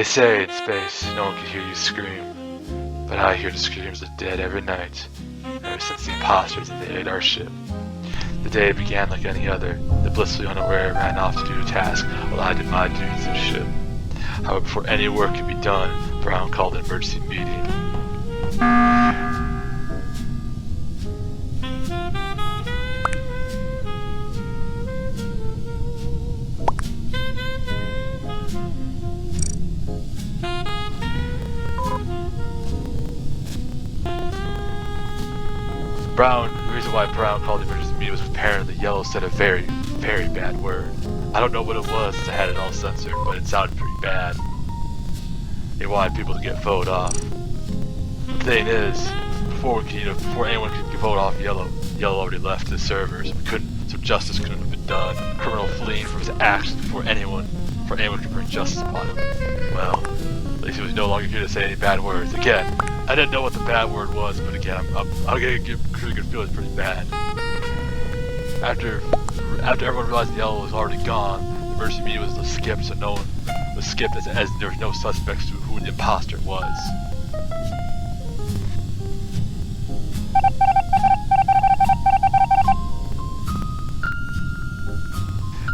They say in space, no one can hear you scream, but I hear the screams of the dead every night, ever since the imposters invaded our ship. The day began like any other. The blissfully unaware ran off to do a task, while I did my duties of ship. However, before any work could be done, Brown called an emergency meeting. The reason why Brown called the emergency meeting was apparently Yellow said a very, very bad word. I don't know what it was since I had it all censored, but it sounded pretty bad. He wanted people to get voted off. The thing is, before anyone could vote off Yellow already left the servers. So justice couldn't have been done. A criminal fleeing from his actions before anyone could bring justice upon him. Well, at least he was no longer here to say any bad words. Again, I didn't know what the bad word was, but again, I'm getting a pretty good feeling it's pretty bad. After everyone realized Yellow was already gone, the emergency meeting was skipped, so no one was skipped as there was no suspects to who the imposter was.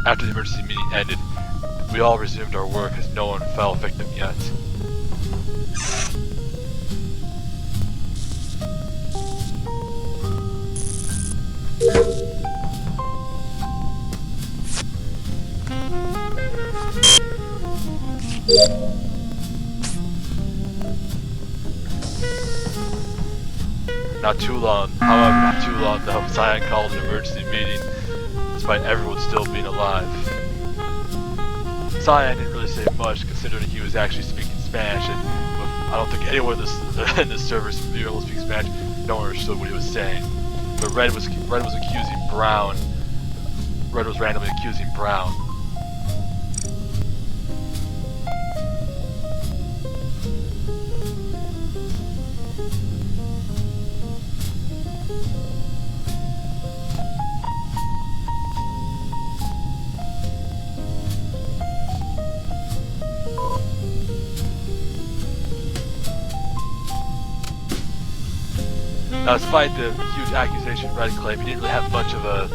After the emergency meeting ended, we all resumed our work as no one fell victim yet. Not too long though, Cyan called an emergency meeting, despite everyone still being alive. Cyan didn't really say much, considering he was actually speaking Spanish, and I don't think anyone in this server was able to speak Spanish. No one understood what he was saying. But Red was accusing Brown. Red was randomly accusing Brown. Now, despite the huge accusation Red claimed, he didn't really have much of a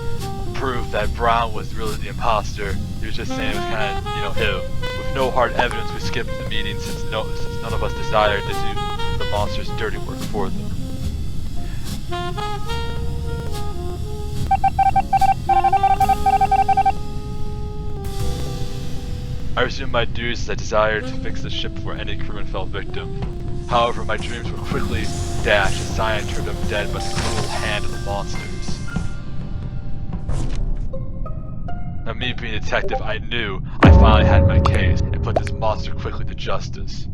proof that Brown was really the imposter. He was just saying it was kind of, him. With no hard evidence, we skipped the meeting since none of us desired to do the monster's dirty work for them. I resumed my duties as I desired to fix the ship before any crewman fell victim. However, my dreams were quickly dashed as Cyan turned up dead by the cruel hand of the monsters. Now, me being a detective, I knew I finally had my case and put this monster quickly to justice.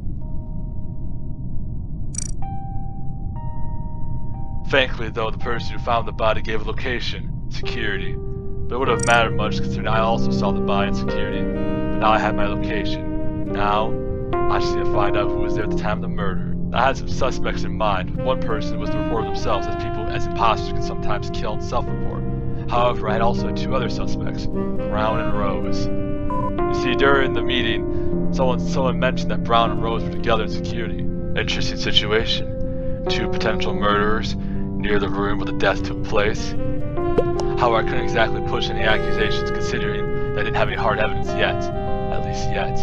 Thankfully, though, the person who found the body gave a location, security. But it wouldn't have mattered much considering I also saw the body in security. But now I had my location. Now, I just need to find out who was there at the time of the murder. I had some suspects in mind. One person was to report themselves, as imposters can sometimes kill and self-report. However, I had also two other suspects, Brown and Rose. You see, during the meeting, someone mentioned that Brown and Rose were together in security. Interesting situation. Two potential murderers near the room where the death took place. However, I couldn't exactly push any accusations considering that I didn't have any hard evidence yet. At least yet.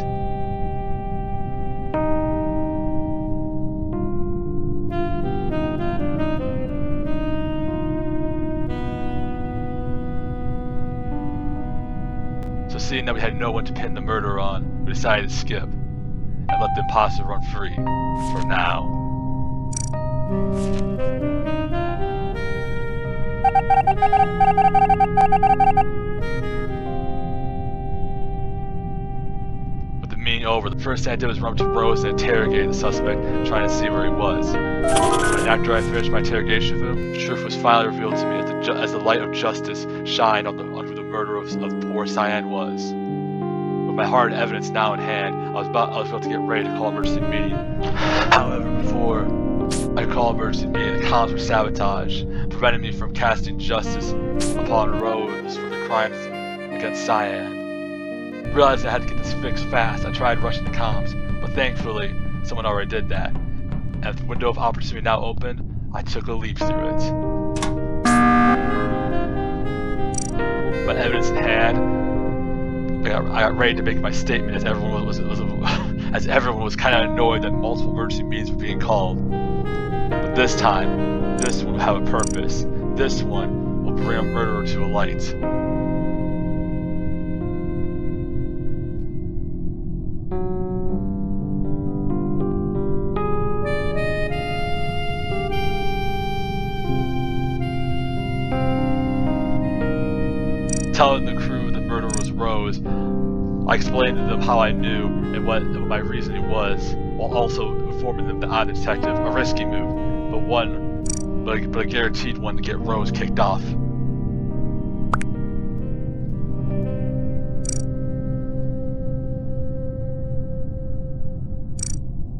So seeing that we had no one to pin the murder on, we decided to skip and let the imposter run free for now. With the meeting over, the first thing I did was run up to Rose and interrogate the suspect, trying to see where he was. And after I finished my interrogation of him, the truth was finally revealed to me as the light of justice shined on who the murderer of poor Cyan was. With my hard evidence now in hand, I was about to get ready to call an emergency meeting. However, before I called emergency meeting, the comms were sabotaged, preventing me from casting justice upon Rose for the crimes against Cyan. Realizing I had to get this fixed fast, I tried rushing the comms, but thankfully, someone already did that. And if the window of opportunity now opened, I took a leap through it. My evidence in hand, I got ready to make my statement as everyone was kind of annoyed that multiple emergency meetings were being called. But this time, this one will have a purpose. This one will bring a murderer to a light. Telling the crew the murderer was Rose, I explained to them how I knew and what my reasoning was, while also informing them that I'm a detective, a risky move, but a guaranteed one to get Rose kicked off.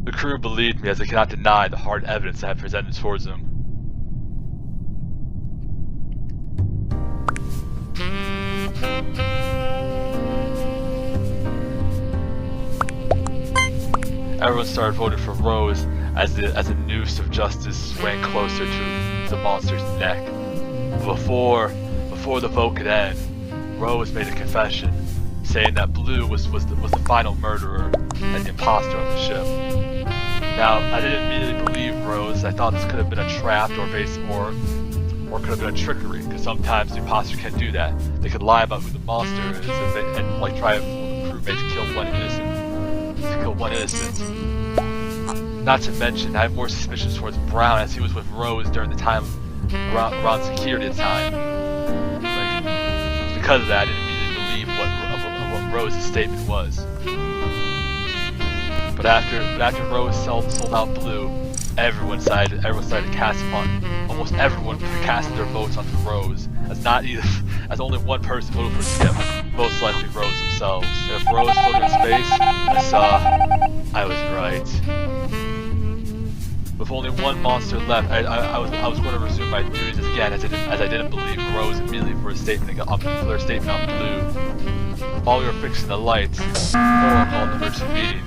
The crew believed me as they cannot deny the hard evidence I had presented towards them. Everyone started voting for Rose as the noose of justice swang closer to the monster's neck. Before the vote could end, Rose made a confession, saying that Blue was the final murderer and the imposter of the ship. Now, I didn't immediately believe Rose. I thought this could have been a trap or could have been a trickery, because sometimes the imposter can do that. They could lie about who the monster is and like try to fool the crewmate to kill one innocent. Not to mention, I have more suspicions towards Brown, as he was with Rose during the time around security at the time. Because of that, I didn't immediately believe what Rose's statement was. But after Rose sold out Blue, everyone decided to cast upon. Almost everyone casted their votes onto Rose, as only one person voted for Skip, most likely Rose themselves. And if Rose floated in space, I saw I was right. With only one monster left, I was going to resume my duties again, as I didn't believe Rose immediately for their statement on Blue. While we were fixing the lights, Laura called an emergency meeting,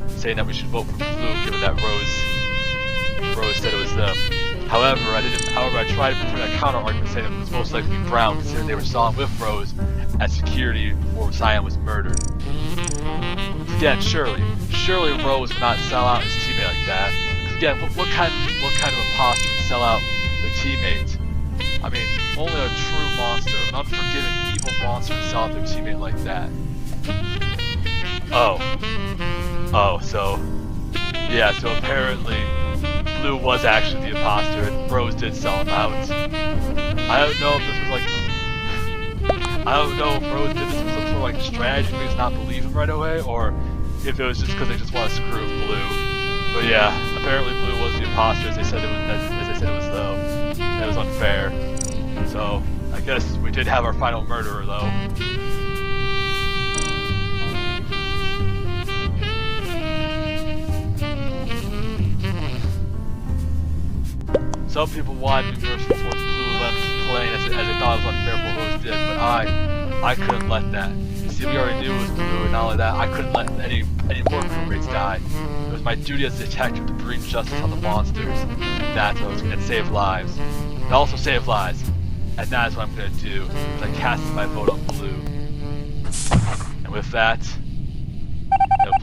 saying that we should vote for Blue, given that Rose said it was them. However, I tried to present a counter argument saying it was most likely Brown, considering they were sawing with Rose at security before Cyan was murdered. Again, surely Rose would not sell out his teammate like that. Again, what kind of imposter would sell out their teammate? I mean, only a true monster, an unforgiving, evil monster would sell out their teammate like that. So apparently Blue was actually the imposter, and Rose did sell him out. I don't know if Rose did this with some sort of like strategy to make us not believe him right away, or if it was just because they just want to screw with Blue. But yeah, apparently Blue was the imposter, as they said it was though. And it was unfair. So I guess we did have our final murderer though. Some people wanted to mercy towards Blue left playing as they thought it was unfair for what Rose did, but I couldn't let that. See, we already knew it was Blue, and not only that, I couldn't let any more crewmates die. It was my duty as a detective to bring justice on the monsters, and save lives. And also save lives. And that is what I'm going to do, as I cast my vote on Blue. And with that,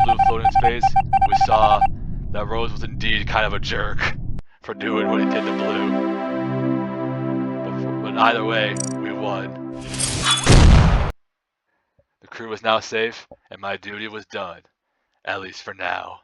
Blue floating in space, we saw that Rose was indeed kind of a jerk for doing what he did to Blue. But either way, we won. The crew was now safe, and my duty was done. At least for now.